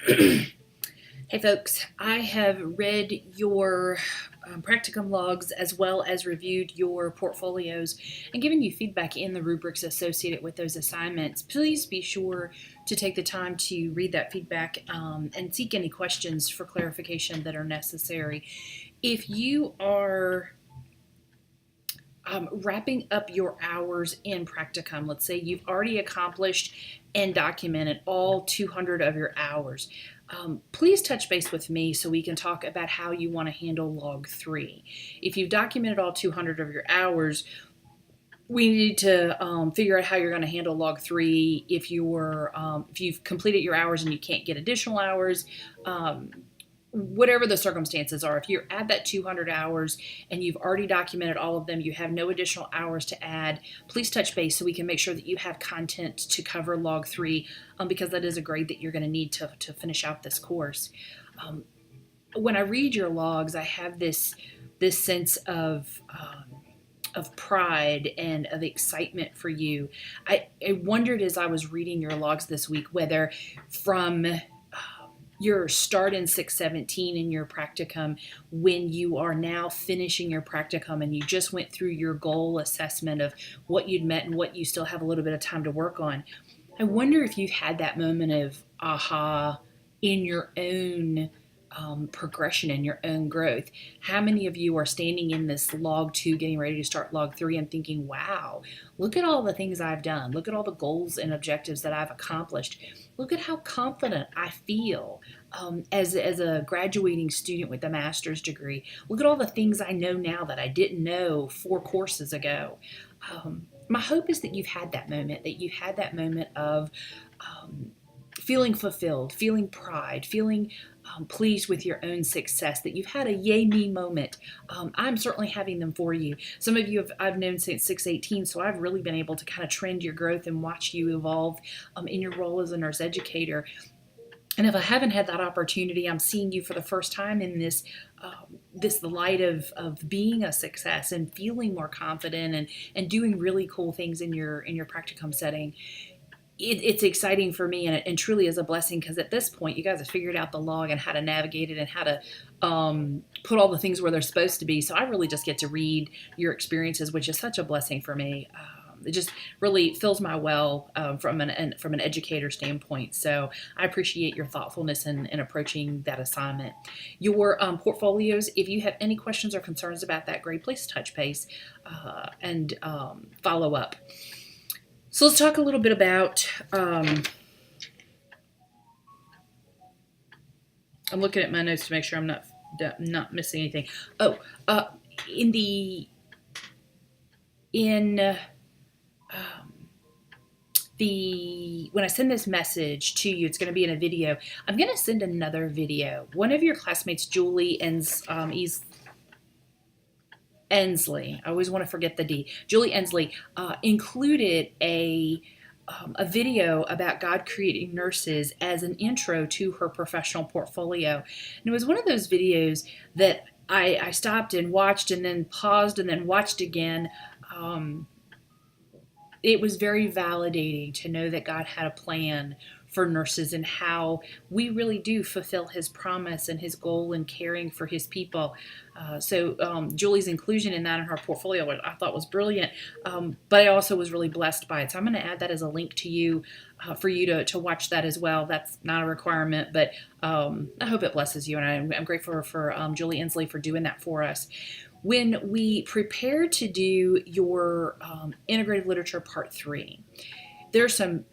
Hey folks, I have read your practicum logs as well as reviewed your portfolios and given you feedback in the rubrics associated with those assignments. Please be sure to take the time to read that feedback and seek any questions for clarification that are necessary. If you are wrapping up your hours in practicum, let's say you've already accomplished and documented all 200 of your hours, please touch base with me so we can talk about how you want to handle log 3. If you've documented all 200 of your hours, we need to figure out how you're going to handle log 3 if you've completed your hours and you can't get additional hours. Whatever the circumstances are, if you're at that 200 hours and you've already documented all of them, you have no additional hours to add, please touch base so we can make sure that you have content to cover log 3 because that is a grade that you're going to need to finish out this course. When I read your logs, I have this sense of pride and of excitement for you. I wondered as I was reading your logs this week whether from your start in 617 in your practicum, when you are now finishing your practicum and you just went through your goal assessment of what you'd met and what you still have a little bit of time to work on, I wonder if you've had that moment of aha in your own progression and your own growth. How many of you are standing in this log 2 getting ready to start log 3 and thinking, wow, look at all the things I've done, look at all the goals and objectives that I've accomplished, look at how confident I feel as a graduating student with a master's degree, look at all the things I know now that I didn't know 4 courses ago. My hope is that you've had that moment of feeling fulfilled, feeling pride, feeling pleased with your own success, that you've had a yay me moment. I'm certainly having them for you. Some of you I've known since 618, so I've really been able to kind of trend your growth and watch you evolve in your role as a nurse educator. And if I haven't had that opportunity, I'm seeing you for the first time in this light of being a success and feeling more confident and doing really cool things in your practicum setting. It's exciting for me and truly is a blessing because at this point you guys have figured out the log and how to navigate it and how to put all the things where they're supposed to be. So I really just get to read your experiences, which is such a blessing for me. It just really fills my well from an educator standpoint. So I appreciate your thoughtfulness in approaching that assignment. Your portfolios, if you have any questions or concerns about that grade, please touch base and follow up. So let's talk a little bit about, I'm looking at my notes to make sure I'm not missing anything. Oh, when I send this message to you, it's going to be in a video. I'm going to send another video. One of your classmates, Julie Ensley, I always want to forget the D. Julie Ensley included a video about God creating nurses as an intro to her professional portfolio. And it was one of those videos that I stopped and watched and then paused and then watched again. It was very validating to know that God had a plan for nurses and how we really do fulfill his promise and his goal in caring for his people. So Julie's inclusion in that in her portfolio I thought was brilliant, but I also was really blessed by it. So I'm going to add that as a link to you for you to watch that as well. That's not a requirement, but I hope it blesses you, and I'm grateful for Julie Ensley for doing that for us. When we prepare to do your integrative literature part 3, there's some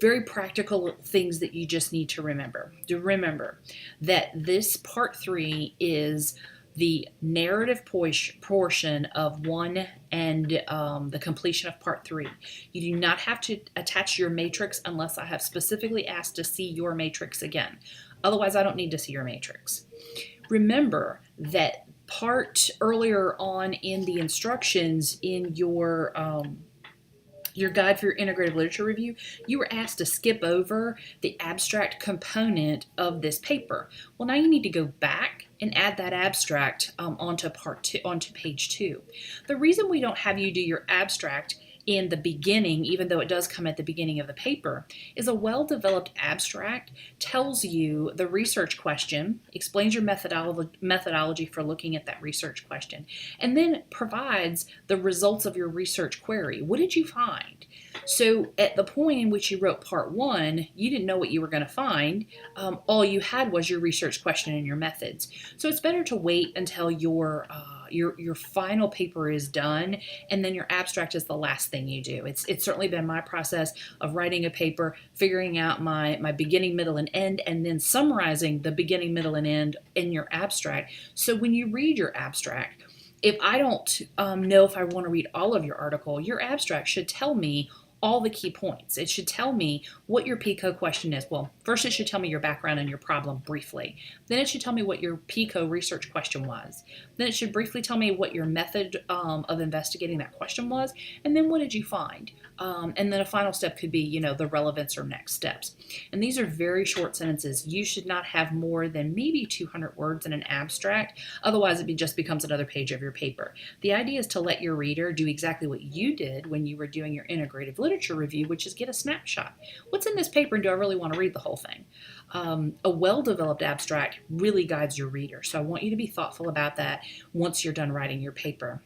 very practical things that you just need to remember. Remember that this part 3 is the narrative portion of 1 and the completion of part 3. You do not have to attach your matrix unless I have specifically asked to see your matrix again. Otherwise, I don't need to see your matrix. Remember that part earlier on in the instructions in your guide for your integrative literature review, you were asked to skip over the abstract component of this paper. Well, now you need to go back and add that abstract onto page 2. The reason we don't have you do your abstract in the beginning, even though it does come at the beginning of the paper, is a well-developed abstract tells you the research question, explains your methodology for looking at that research question, and then provides the results of your research query. What did you find? So at the point in which you wrote part one, you didn't know what you were going to find. All you had was your research question and your methods. So it's better to wait until your final paper is done, and then your abstract is the last thing you do. It's certainly been my process of writing a paper, figuring out my beginning, middle, and end, and then summarizing the beginning, middle, and end in your abstract. So when you read your abstract, if I don't know if I want to read all of your article, your abstract should tell me all the key points. It should tell me what your PICO question is. Well, first it should tell me your background and your problem briefly. Then it should tell me what your PICO research question was. Then it should briefly tell me what your method of investigating that question was. And then what did you find? And then a final step could be, the relevance or next steps. And these are very short sentences. You should not have more than maybe 200 words in an abstract. Otherwise, it just becomes another page of your paper. The idea is to let your reader do exactly what you did when you were doing your integrative literature review, which is get a snapshot. What's in this paper, and do I really want to read the whole thing? A well-developed abstract really guides your reader. So I want you to be thoughtful about that once you're done writing your paper.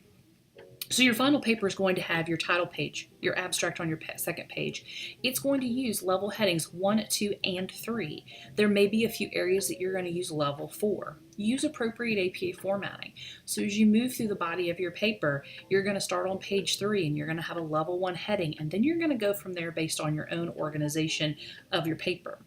So your final paper is going to have your title page, your abstract on your second page. It's going to use level headings 1, 2, and 3. There may be a few areas that you're going to use level 4. Use appropriate APA formatting. So as you move through the body of your paper, you're going to start on page 3 and you're going to have a level 1 heading, and then you're going to go from there based on your own organization of your paper.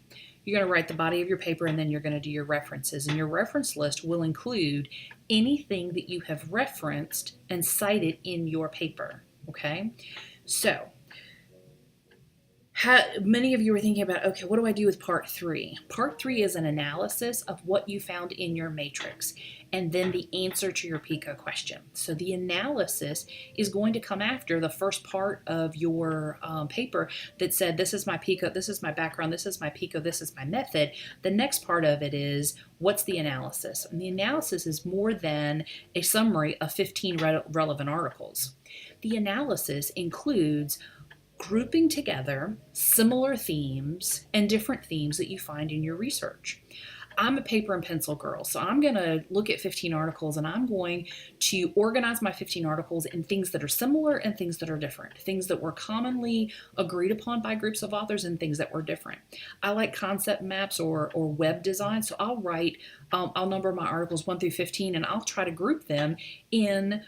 You're going to write the body of your paper, and then you're going to do your references. And your reference list will include anything that you have referenced and cited in your paper, okay? So, many of you are thinking about, okay, what do I do with part 3? Part 3 is an analysis of what you found in your matrix and then the answer to your PICO question. So the analysis is going to come after the first part of your paper that said, this is my PICO, this is my background, this is my PICO, this is my method. The next part of it is, what's the analysis? And the analysis is more than a summary of 15 relevant articles. The analysis includes grouping together similar themes and different themes that you find in your research. I'm a paper and pencil girl, so I'm going to look at 15 articles and I'm going to organize my 15 articles in things that are similar and things that are different, things that were commonly agreed upon by groups of authors and things that were different. I like concept maps or web design, so I'll number my articles 1 through 15 and I'll try to group them in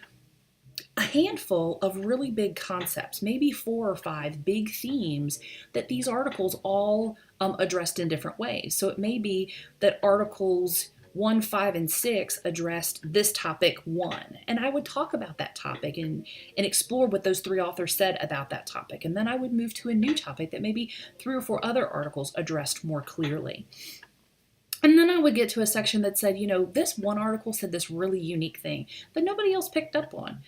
a handful of really big concepts, maybe 4 or 5 big themes that these articles all addressed in different ways. So it may be that articles 1, 5, and 6 addressed this topic 1, and I would talk about that topic and explore what those 3 authors said about that topic, and then I would move to a new topic that maybe 3 or 4 other articles addressed more clearly. And then I would get to a section that said, this one article said this really unique thing that nobody else picked up on.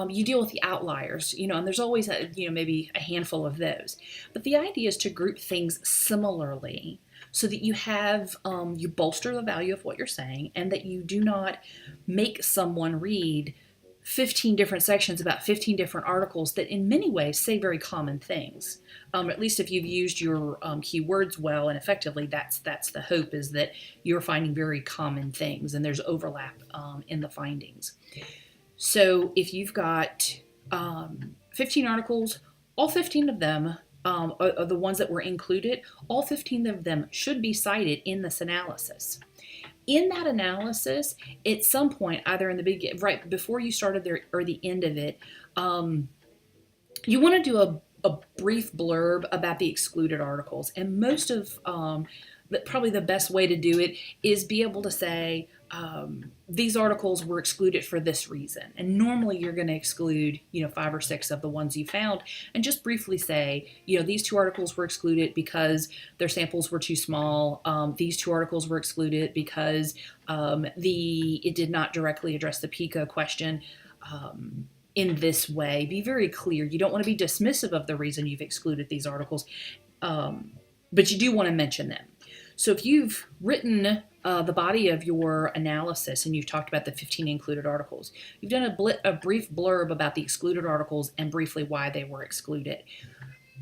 You deal with the outliers, and there's always, maybe a handful of those. But the idea is to group things similarly so that you have, you bolster the value of what you're saying and that you do not make someone read 15 different sections about 15 different articles that in many ways say very common things. At least if you've used your keywords well and effectively, that's the hope, is that you're finding very common things and there's overlap in the findings. So if you've got 15 articles, all 15 of them are the ones that were included, all 15 of them should be cited in this analysis. In that analysis, at some point, either in the beginning, right before you started there or the end of it, you want to do a brief blurb about the excluded articles. And most of, probably the best way to do it is be able to say, these articles were excluded for this reason. And normally you're going to exclude, 5 or 6 of the ones you found and just briefly say, these 2 articles were excluded because their samples were too small. These 2 articles were excluded because it did not directly address the PICO question in this way. Be very clear. You don't want to be dismissive of the reason you've excluded these articles, but you do want to mention them. So if you've written the body of your analysis and you've talked about the 15 included articles, you've done a brief blurb about the excluded articles and briefly why they were excluded.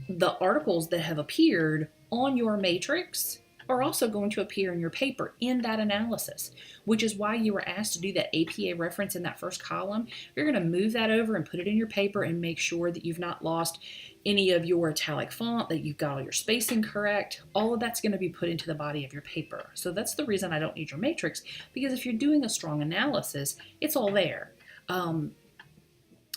The articles that have appeared on your matrix are also going to appear in your paper in that analysis, which is why you were asked to do that APA reference in that first column. You're going to move that over and put it in your paper and make sure that you've not lost any of your italic font, that you've got all your spacing correct. All of that's going to be put into the body of your paper. So that's the reason I don't need your matrix, because if you're doing a strong analysis, it's all there. The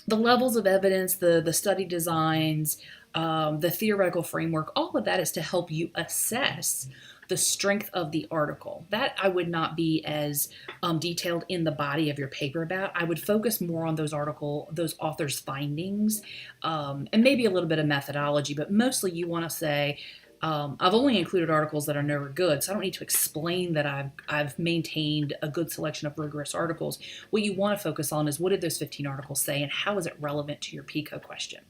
levels of evidence, the study designs, the theoretical framework, all of that is to help you assess the strength of the article. That I would not be as detailed in the body of your paper about. I would focus more on those authors' findings, and maybe a little bit of methodology, but mostly you want to say, I've only included articles that are never good, so I don't need to explain that I've maintained a good selection of rigorous articles. What you want to focus on is what did those 15 articles say and how is it relevant to your PICO question.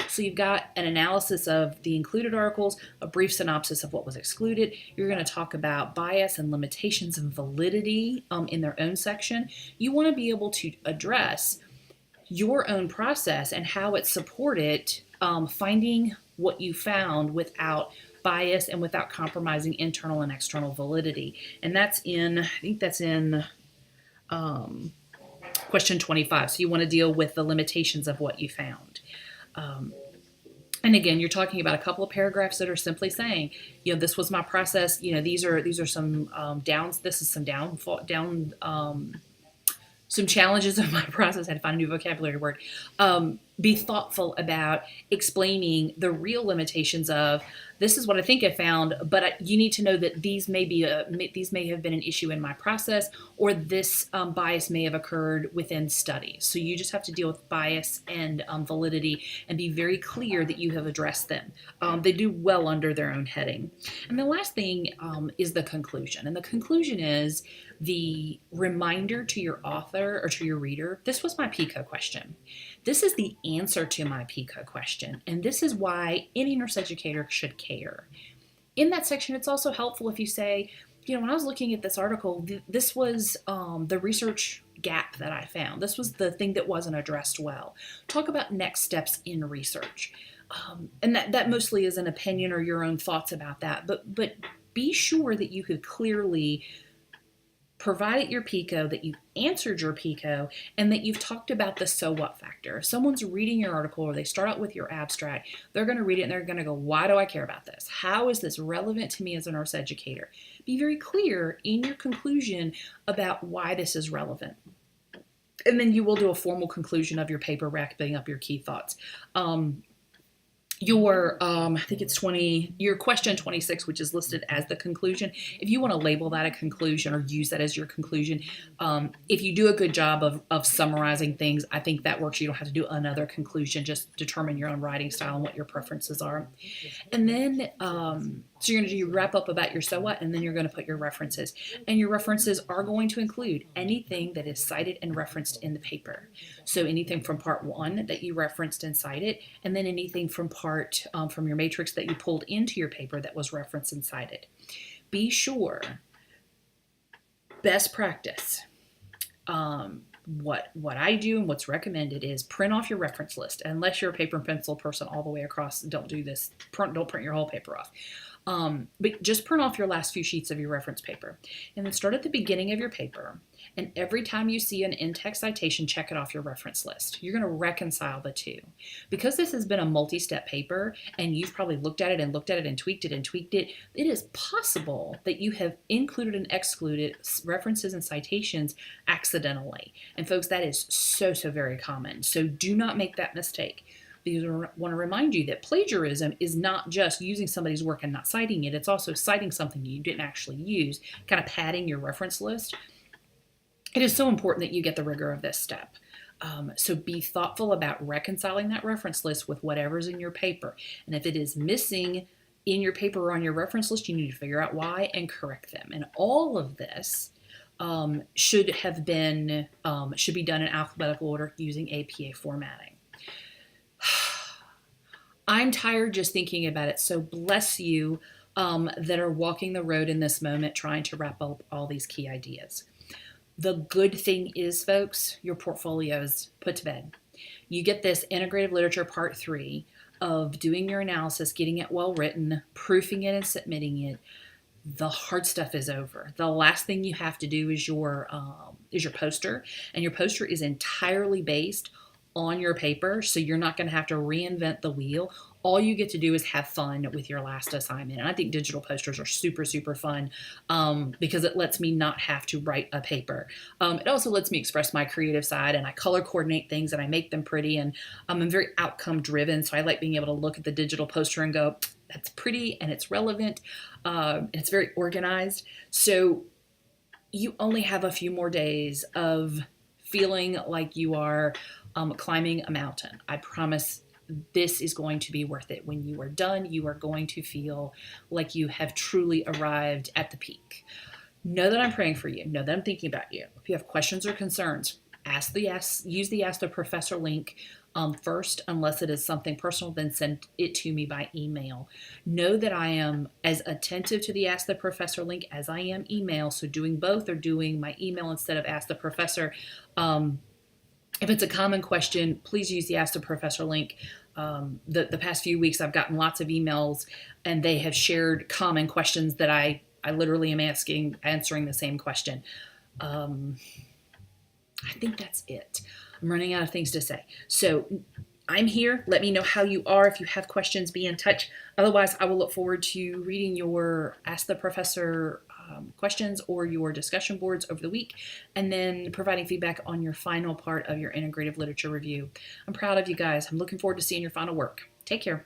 So you've got an analysis of the included articles, a brief synopsis of what was excluded. You're going to talk about bias and limitations and validity in their own section. You want to be able to address your own process and how it supported finding what you found without bias and without compromising internal and external validity. And that's I think that's in question 25. So you want to deal with the limitations of what you found. And again, you're talking about a couple of paragraphs that are simply saying, this was my process. These are some downs. This is some some challenges of my process. I had to find a new vocabulary word. Be thoughtful about explaining the real limitations of this is what I think I found, but you need to know that these may have been an issue in my process, or this bias may have occurred within studies. So you just have to deal with bias and validity and be very clear that you have addressed them. They do well under their own heading. And the last thing is the conclusion. And the conclusion is the reminder to your author or to your reader, this was my PICO question. This is the answer to my PICO question, and this is why any nurse educator should care. In that section, it's also helpful if you say, when I was looking at this article, this was the research gap that I found. This was the thing that wasn't addressed well. Talk about next steps in research. And that mostly is an opinion or your own thoughts about that, but be sure that you could clearly provided your PICO, that you've answered your PICO, and that you've talked about the so what factor. If someone's reading your article or they start out with your abstract, they're going to read it and they're going to go, why do I care about this? How is this relevant to me as a nurse educator? Be very clear in your conclusion about why this is relevant. And then you will do a formal conclusion of your paper, wrapping up your key thoughts. I think it's your question 26, which is listed as the conclusion. If you want to label that a conclusion or use that as your conclusion, if you do a good job of summarizing things, I think that works. You don't have to do another conclusion. Just determine your own writing style and what your preferences are. And then, so you're going to wrap up about your so what, and then you're going to put your references. And your references are going to include anything that is cited and referenced in the paper. So anything from part 1 that you referenced and cited, and then anything from from your matrix that you pulled into your paper that was referenced and cited. Be sure, best practice, what I do and what's recommended is print off your reference list. Unless you're a paper and pencil person all the way across, don't do this. Don't print your whole paper off. But just print off your last few sheets of your reference paper and then start at the beginning of your paper. And every time you see an in-text citation, check it off your reference list. You're going to reconcile the two. Because this has been a multi-step paper and you've probably looked at it and tweaked it, it is possible that you have included and excluded references and citations accidentally. And folks, that is so very common. So do not make that mistake. Because I want to remind you that plagiarism is not just using somebody's work and not citing it. It's also citing something you didn't actually use, kind of padding your reference list. It is so important that you get the rigor of this step. So be thoughtful about reconciling that reference list with whatever's in your paper. And if it is missing in your paper or on your reference list, you need to figure out why and correct them. And all of this should be done in alphabetical order using APA formatting. I'm tired just thinking about it, so bless you that are walking the road in this moment trying to wrap up all these key ideas. The good thing is, folks, your portfolio is put to bed. You get this integrative literature part 3 of doing your analysis, getting it well written, proofing it, and submitting it. The hard stuff is over. The last thing you have to do is your poster, and your poster is entirely based on your paper, so you're not going to have to reinvent the wheel. All you get to do is have fun with your last assignment. And I think digital posters are super, super fun because it lets me not have to write a paper. It also lets me express my creative side, and I color coordinate things and I make them pretty. And I'm very outcome driven, so I like being able to look at the digital poster and go, that's pretty and it's relevant. And it's very organized. So you only have a few more days of feeling like you are climbing a mountain. I promise this is going to be worth it. When you are done, you are going to feel like you have truly arrived at the peak. Know that I'm praying for you. Know that I'm thinking about you. If you have questions or concerns, use the Ask the Professor link first, unless it is something personal, then send it to me by email. Know that I am as attentive to the Ask the Professor link as I am email, so doing both or doing my email instead of Ask the Professor. If it's a common question, please use the Ask the Professor link. The past few weeks, I've gotten lots of emails, and they have shared common questions that I literally am answering the same question. I think that's it. I'm running out of things to say. So I'm here. Let me know how you are. If you have questions, be in touch. Otherwise, I will look forward to reading your Ask the Professor questions or your discussion boards over the week, and then providing feedback on your final part of your integrative literature review. I'm proud of you guys. I'm looking forward to seeing your final work. Take care.